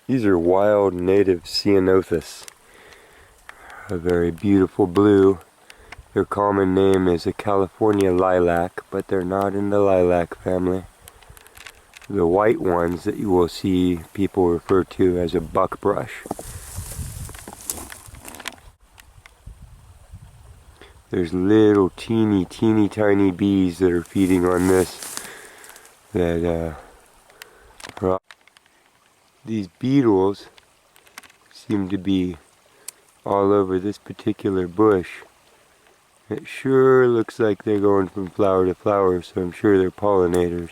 These are wild native ceanothus, a very beautiful blue. Their common name is a California lilac, but they're not in the lilac family. The white ones that you will see people refer to as a buckbrush. There's little teeny tiny bees that are feeding on this. These beetles seem to be all over this particular bush. It sure looks like they're going from flower to flower, so I'm sure they're pollinators.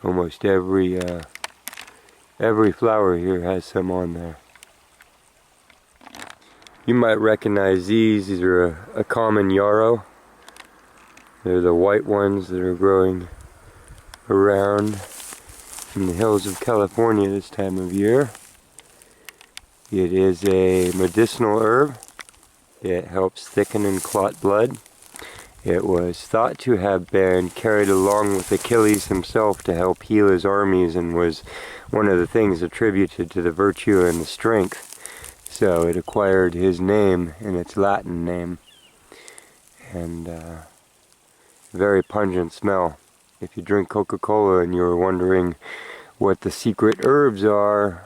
Almost every flower here has some on there. You might recognize these. These are a common yarrow. They're the white ones that are growing around in the hills of California this time of year. It is a medicinal herb. It helps thicken and clot blood. It was thought to have been carried along with Achilles himself to help heal his armies, and was one of the things attributed to the virtue and the strength. So it acquired his name in its Latin name. And very pungent smell. If you drink Coca-Cola and you're wondering what the secret herbs are,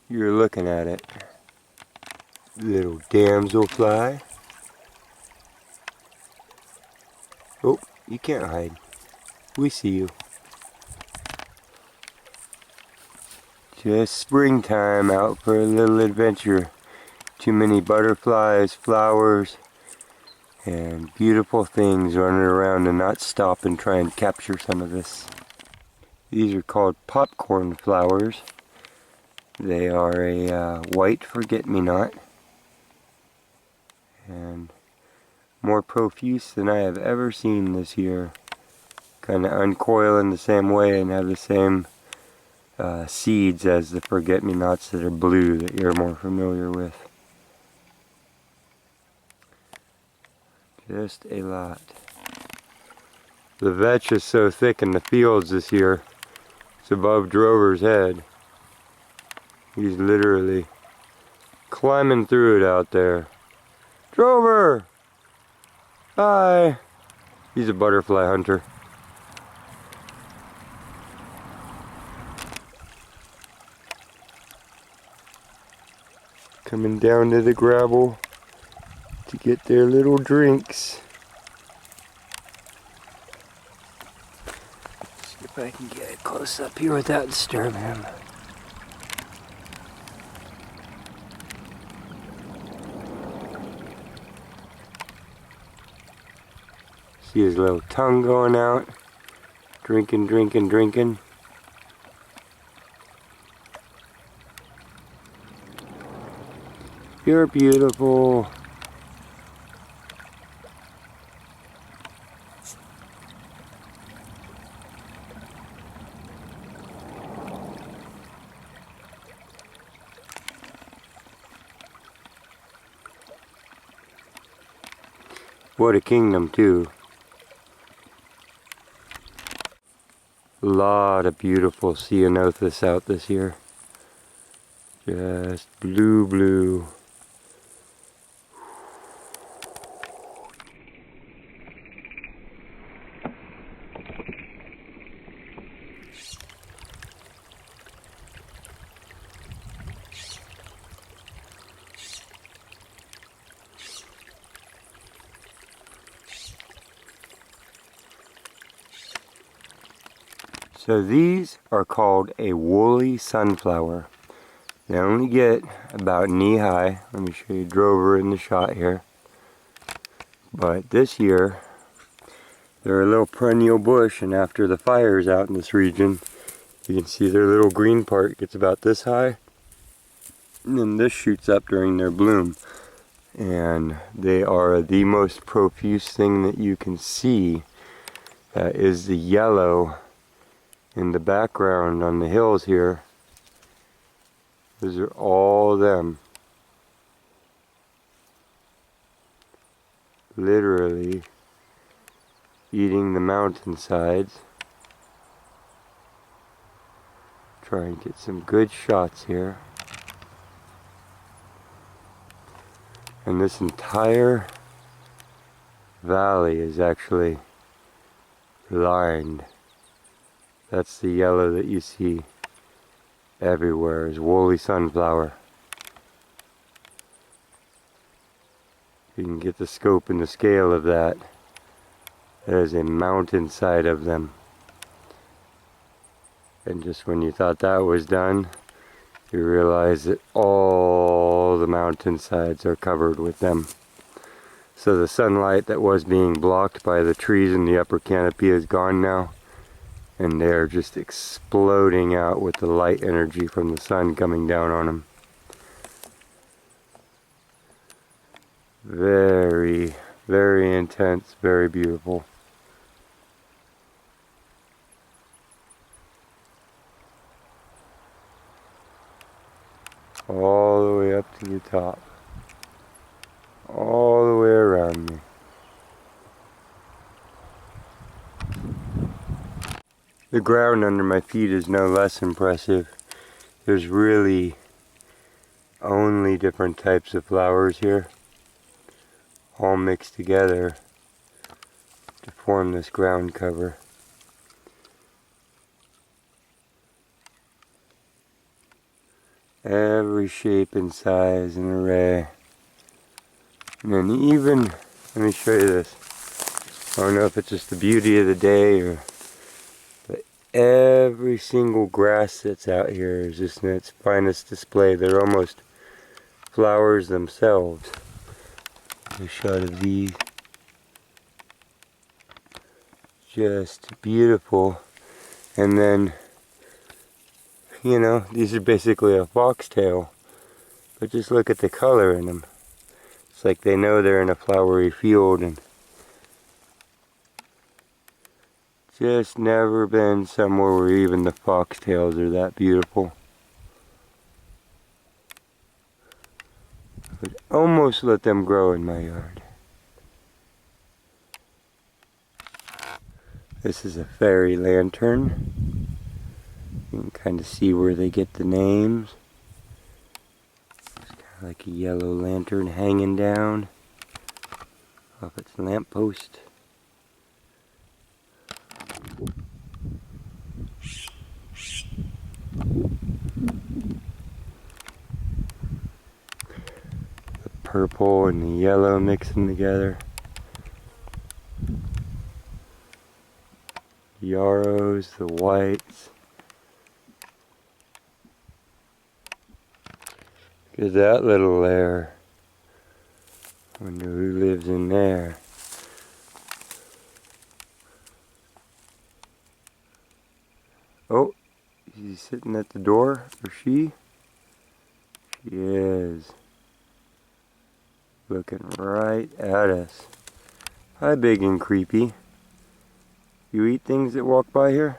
you're looking at it. Little damselfly. Oh, you can't hide. We see you. Just springtime, out for a little adventure. Too many butterflies, flowers, and beautiful things running around, and not stop and try and capture some of this. These are called popcorn flowers. They are a white forget-me-not, and more profuse than I have ever seen this year. Kind of uncoil in the same way and have the same seeds as the forget-me-nots that are blue that you're more familiar with. Just a lot. The vetch is so thick in the fields this year, it's above Drover's head. He's literally climbing through it out there. Drover! Hi! He's a butterfly hunter. Coming down to the gravel to get their little drinks. See if I can get it close up here without disturbing him. See his little tongue going out. Drinking. You're beautiful. What a kingdom, too. A lot of beautiful ceanothus out this year. Just blue. So these are called a woolly sunflower. They only get about knee high. Let me show you Drover in the shot here. But this year, they're a little perennial bush, and after the fires out in this region, you can see their little green part gets about this high. And then this shoots up during their bloom. And they are the most profuse thing that you can see. Is the yellow in the background on the hills here. Those are all them. Literally eating the mountainsides. Try and get some good shots here. And this entire valley is actually lined. That's the yellow that you see everywhere, is woolly sunflower. You can get the scope and the scale of that. There's a mountainside of them. And just when you thought that was done, you realize that all the mountainsides are covered with them. So the sunlight that was being blocked by the trees in the upper canopy is gone now. And they're just exploding out with the light energy from the sun coming down on them. Very, very intense, very beautiful. All the way up to the top. All the way around me. The ground under my feet is no less impressive. There's really only different types of flowers here, all mixed together to form this ground cover. Every shape and size and array. And then even, let me show you this. I don't know if it's just the beauty of the day, but every single grass that's out here is just in its finest display. They're almost flowers themselves. A shot of these. Just beautiful. And then, you know, these are basically a foxtail, but just look at the color in them. It's like they know they're in a flowery field, and just never been somewhere where even the foxtails are that beautiful. I would almost let them grow in my yard. This is a fairy lantern. You can kind of see where they get the names. It's kind of like a yellow lantern hanging down off its lamppost. The purple and the yellow mixing together. Yarrows, the whites. Look at that little lair. Wonder who lives in there. Oh, is he sitting at the door? Or she? She is. Looking right at us. Hi, big and creepy. You eat things that walk by here?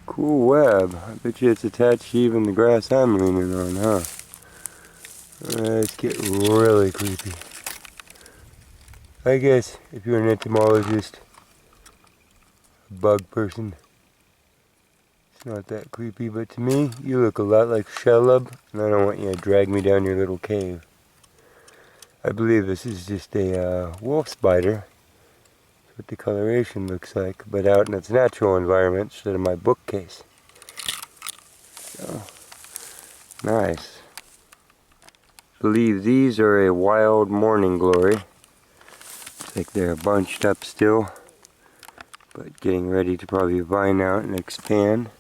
Cool web. I bet you it's attached to even the grass I'm leaning on, huh? Let's get really creepy. I guess if you're an entomologist, a bug person, it's not that creepy, but to me, you look a lot like Shelub, and I don't want you to drag me down your little cave. I believe this is just a wolf spider. That's what the coloration looks like, but out in its natural environment instead of my bookcase. So, nice. I believe these are a wild morning glory. Looks like they're bunched up still, but getting ready to probably vine out and expand.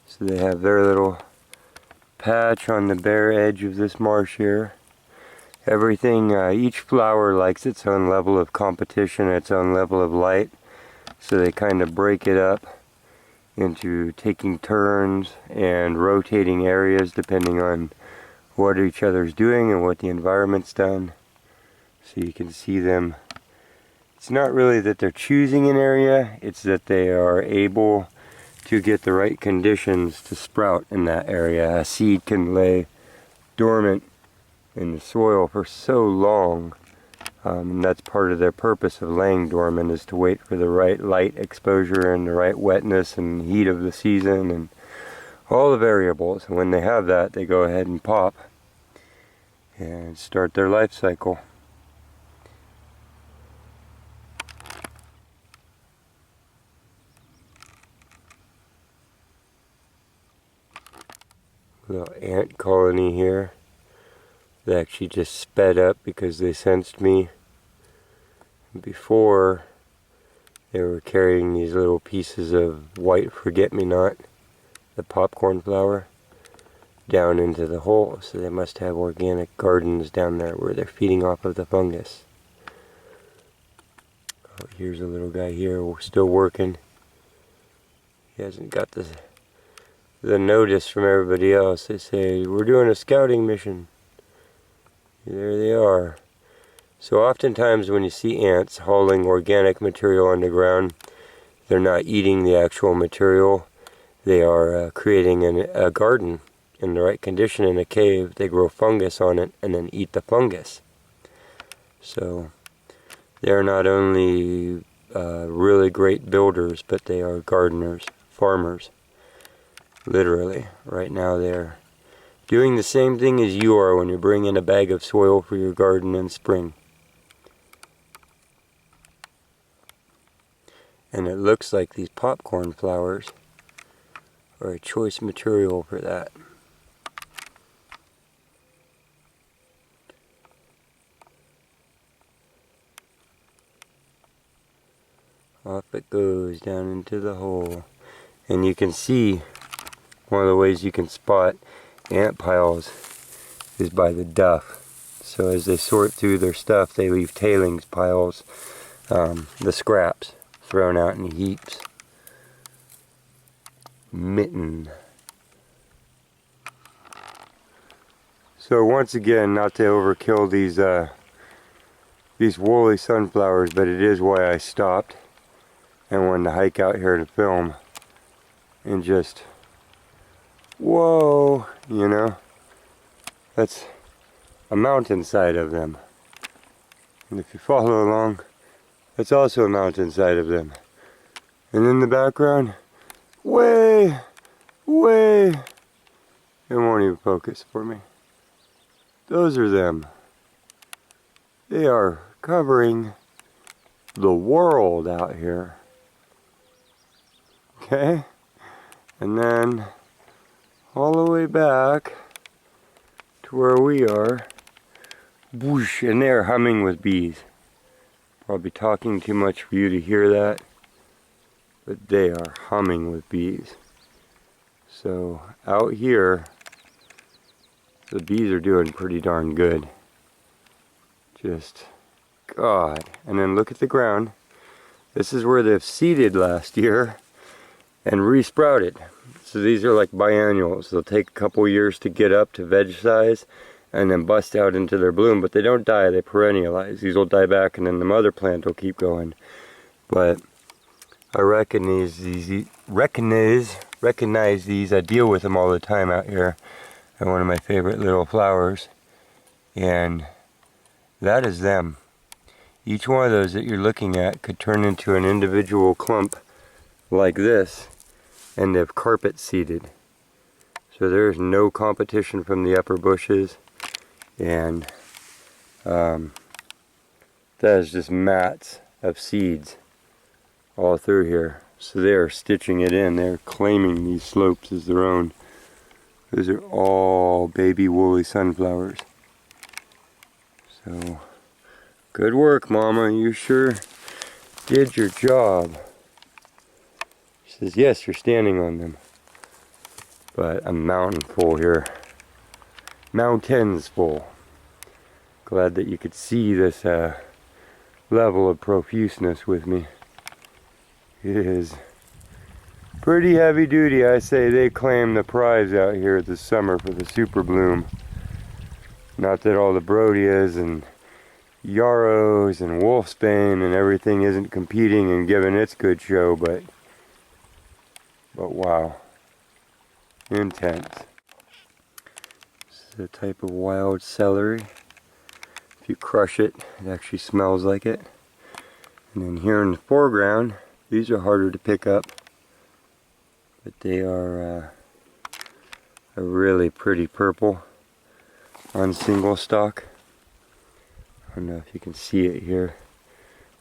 So they have their little patch on the bare edge of this marsh here. Everything, each flower likes its own level of competition, its own level of light. So they kind of break it up into taking turns and rotating areas depending on what each other's doing and what the environment's done. So you can see them. It's not really that they're choosing an area, it's that they are able to get the right conditions to sprout in that area. A seed can lay dormant in the soil for so long And that's part of their purpose of laying dormant, is to wait for the right light exposure and the right wetness and heat of the season and all the variables. And when they have that, they go ahead and pop and start their life cycle. Little ant colony here. They actually just sped up because they sensed me. Before, they were carrying these little pieces of white forget-me-not, the popcorn flower, down into the hole. So they must have organic gardens down there where they're feeding off of the fungus. Oh, here's a little guy here, still working. He hasn't got the notice from everybody else. They say, we're doing a scouting mission. There they are. So oftentimes when you see ants hauling organic material underground, they're not eating the actual material. They are creating a garden in the right condition in a cave. They grow fungus on it and then eat the fungus. So they're not only really great builders, but they are gardeners, farmers. Literally. Right now they're doing the same thing as you are when you bring in a bag of soil for your garden in spring. And it looks like these popcorn flowers are a choice material for that. Off it goes down into the hole. And you can see, one of the ways you can spot ant piles is by the duff. So as they sort through their stuff, they leave tailings piles, the scraps, thrown out in heaps. Mitten. So once again, not to overkill these woolly sunflowers, but it is why I stopped and wanted to hike out here to film and just, whoa, you know, that's a mountainside of them. And if you follow along, that's also a mountainside of them. And in the background, way, it won't even focus for me. Those are them. They are covering the world out here. Okay? And then all the way back to where we are, whoosh, and they're humming with bees. Probably talking too much for you to hear that, but they are humming with bees. So out here, the bees are doing pretty darn good. Just, God. And then look at the ground. This is where they've seeded last year and resprouted. So these are like biennials. They'll take a couple years to get up to veg size and then bust out into their bloom, but they don't die, they perennialize. These will die back and then the mother plant will keep going. But I recognize these, I deal with them all the time out here. They're one of my favorite little flowers. And that is them. Each one of those that you're looking at could turn into an individual clump like this, and they've carpet seeded. So there's no competition from the upper bushes, and that is just mats of seeds all through here. So they are stitching it in. They're claiming these slopes as their own. Those are all baby woolly sunflowers. So, good work, Mama. You sure did your job. She says, yes, you're standing on them. But a mountain full here. Mountains full. Glad that you could see this level of profuseness with me. It is pretty heavy duty. I say they claim the prize out here this summer for the superbloom. Not that all the brodias and yarrows and wolfsbane and everything isn't competing and giving its good show, but wow, intense. This is a type of wild celery. If If you crush it, it actually smells like it. And then here in the foreground, these are harder to pick up, but they are a really pretty purple on single stalk. I don't know if you can see it here.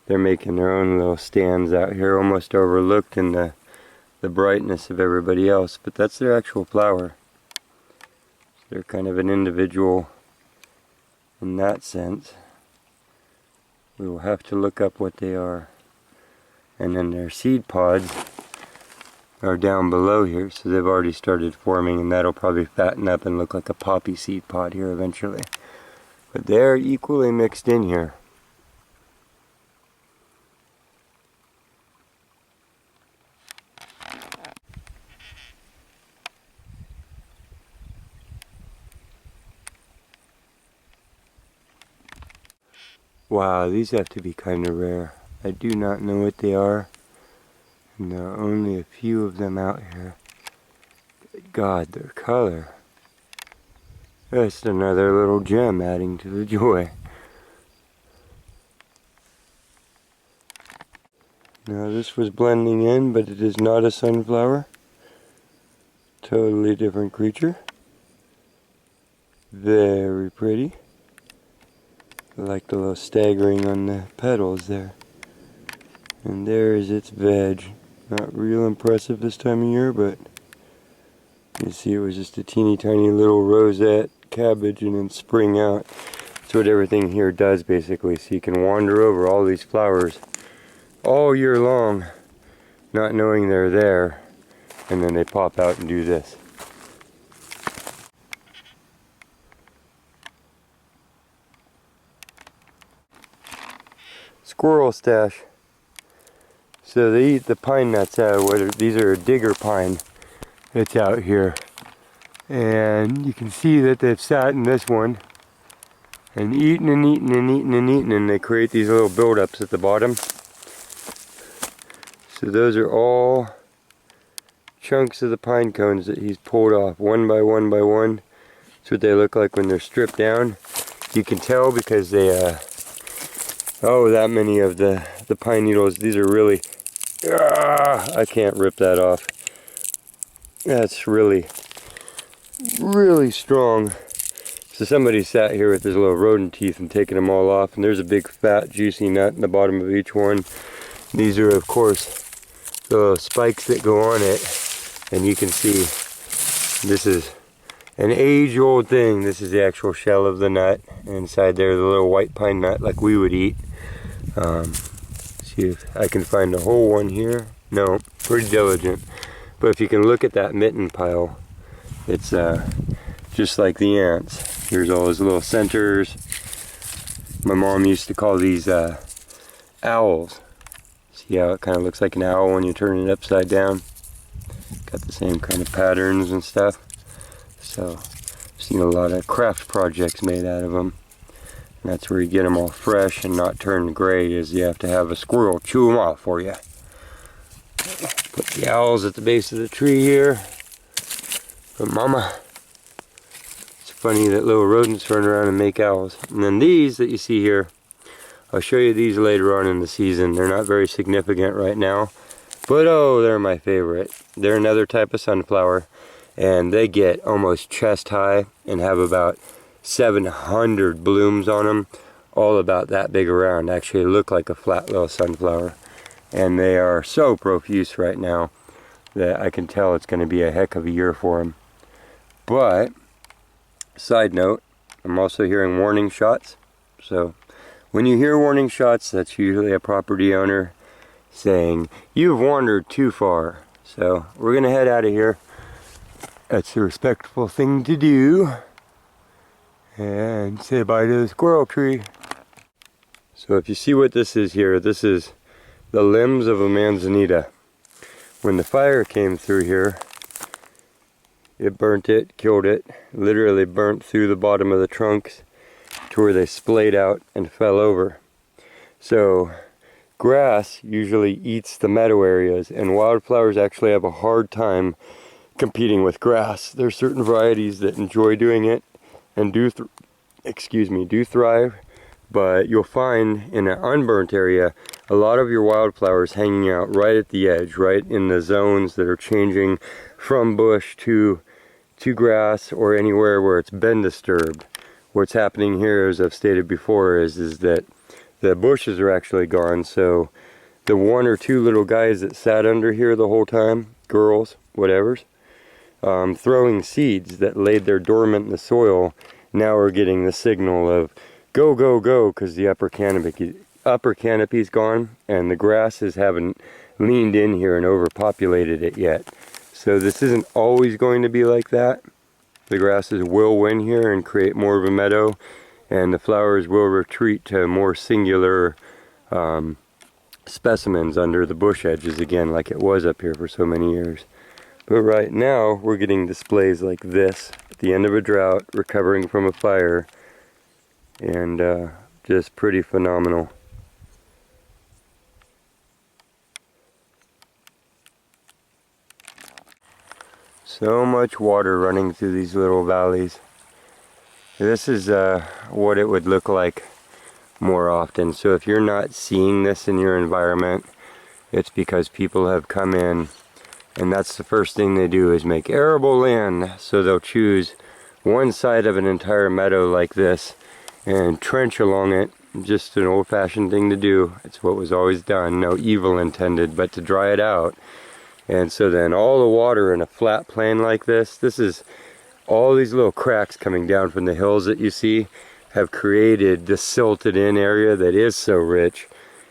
They're making their own little stands out here, almost overlooked in the brightness of everybody else, but that's their actual flower. They're kind of an individual in that sense. We will have to look up what they are. And then their seed pods are down below here, so they've already started forming, and that'll probably fatten up and look like a poppy seed pod here eventually. But they're equally mixed in here. Wow, these have to be kind of rare. I do not know what they are, and there are only a few of them out here. Good God, their color. That's another little gem adding to the joy. Now this was blending in, but it is not a sunflower. Totally different creature. Very pretty. I like the little staggering on the petals there. And there is its veg. Not real impressive this time of year, but you see it was just a teeny tiny little rosette cabbage and then spring out. That's what everything here does basically. So you can wander over all these flowers all year long, not knowing they're there, and then they pop out and do this. Squirrel stash. So they eat the pine nuts out of what these are a digger pine that's out here. And you can see that they've sat in this one and eaten and eaten and eaten and eaten, and they create these little buildups at the bottom. So those are all chunks of the pine cones that he's pulled off one by one by one. That's what they look like when they're stripped down. You can tell because they that many of the pine needles. These are really, I can't rip that off. That's really, really strong. So somebody sat here with his little rodent teeth and taken them all off, and there's a big fat juicy nut in the bottom of each one. These are of course the little spikes that go on it, and you can see this is an age-old thing. This is the actual shell of the nut. Inside there, the little white pine nut like we would eat. See if I can find a whole one here. No, pretty diligent. But if you can look at that mitten pile, it's just like the ants. Here's all his little centers. My mom used to call these owls. See how it kind of looks like an owl when you turn it upside down? Got the same kind of patterns and stuff. So I've seen a lot of craft projects made out of them. And that's where you get them all fresh and not turned gray, is you have to have a squirrel chew them off for you. Put the owls at the base of the tree here. But mama, it's funny that little rodents run around and make owls. And then these that you see here, I'll show you these later on in the season. They're not very significant right now, but oh, they're my favorite. They're another type of sunflower, and they get almost chest high and have about 700 blooms on them, all about that big around. Actually look like a flat little sunflower, and they are so profuse right now that I can tell it's going to be a heck of a year for them. But side note, I'm also hearing warning shots. So when you hear warning shots, that's usually a property owner saying you've wandered too far. So we're gonna head out of here. That's a respectful thing to do. And say bye to the squirrel tree. So if you see what this is here, this is the limbs of a manzanita. When the fire came through here, it burnt it, killed it, literally burnt through the bottom of the trunks to where they splayed out and fell over. So grass usually eats the meadow areas, and wildflowers actually have a hard time competing with grass. There's certain varieties that enjoy doing it and do thrive, but you'll find in an unburnt area a lot of your wildflowers hanging out right at the edge, right in the zones that are changing from bush to grass, or anywhere where it's been disturbed. What's happening here, as I've stated before, is that the bushes are actually gone, so the one or two little guys that sat under here the whole time, girls, whatevers, throwing seeds that laid there dormant in the soil, now are getting the signal of go, go, go, because the upper canopy's gone, and the grasses haven't leaned in here and overpopulated it yet. So this isn't always going to be like that. The grasses will win here and create more of a meadow, and the flowers will retreat to more singular specimens under the bush edges again, like it was up here for so many years. But right now we're getting displays like this at the end of a drought, recovering from a fire, and just pretty phenomenal. So much water running through these little valleys. This is what it would look like more often. So if you're not seeing this in your environment, it's because people have come in, and that's the first thing they do, is make arable land. So they'll choose one side of an entire meadow like this and trench along it. Just an old-fashioned thing to do. It's what was always done, no evil intended, but to dry it out. And so then all the water in a flat plain like this is all these little cracks coming down from the hills that you see have created this silted in area that is so rich,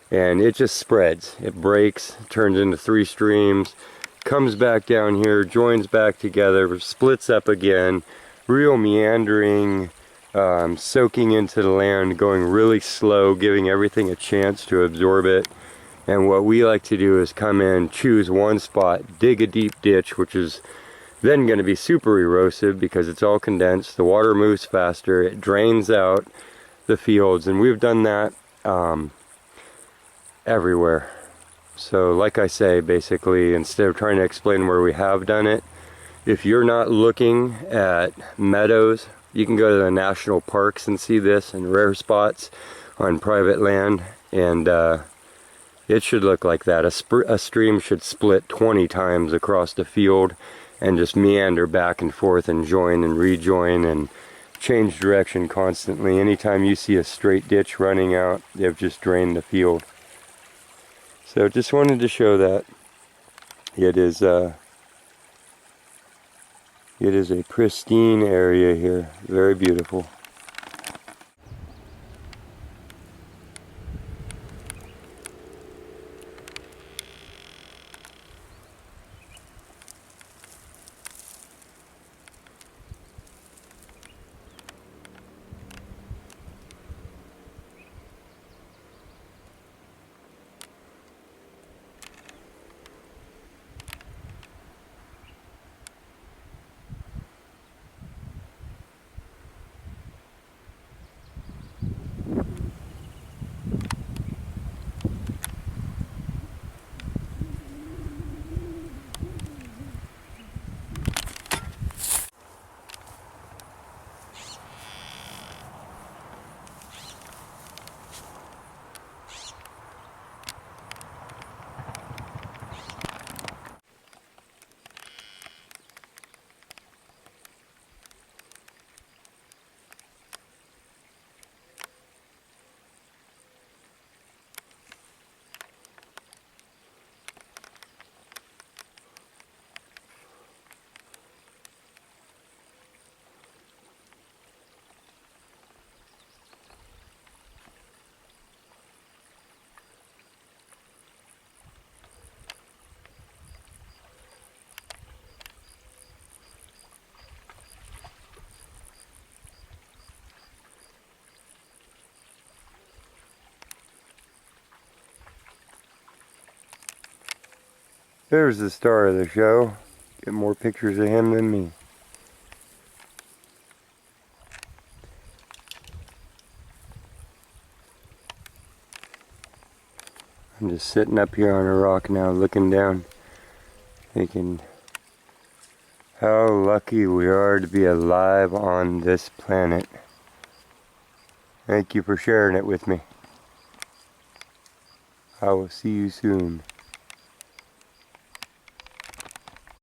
and it just spreads. It breaks, turns into 3 streams, comes back down here, joins back together, splits up again, real meandering, soaking into the land, going really slow, giving everything a chance to absorb it. And what we like to do is come in, choose one spot, dig a deep ditch, which is then going to be super erosive because it's all condensed. The water moves faster, it drains out the fields, and we've done that everywhere. So like I say, basically, instead of trying to explain where we have done it, if you're not looking at meadows, you can go to the national parks and see this in rare spots on private land, and it should look like that. A stream should split 20 times across the field and just meander back and forth and join and rejoin and change direction constantly. Anytime you see a straight ditch running out, they've just drained the field. So just wanted to show that it is a pristine area here, very beautiful. There's the star of the show. Get more pictures of him than me. I'm just sitting up here on a rock now, looking down, thinking how lucky we are to be alive on this planet. Thank you for sharing it with me. I will see you soon.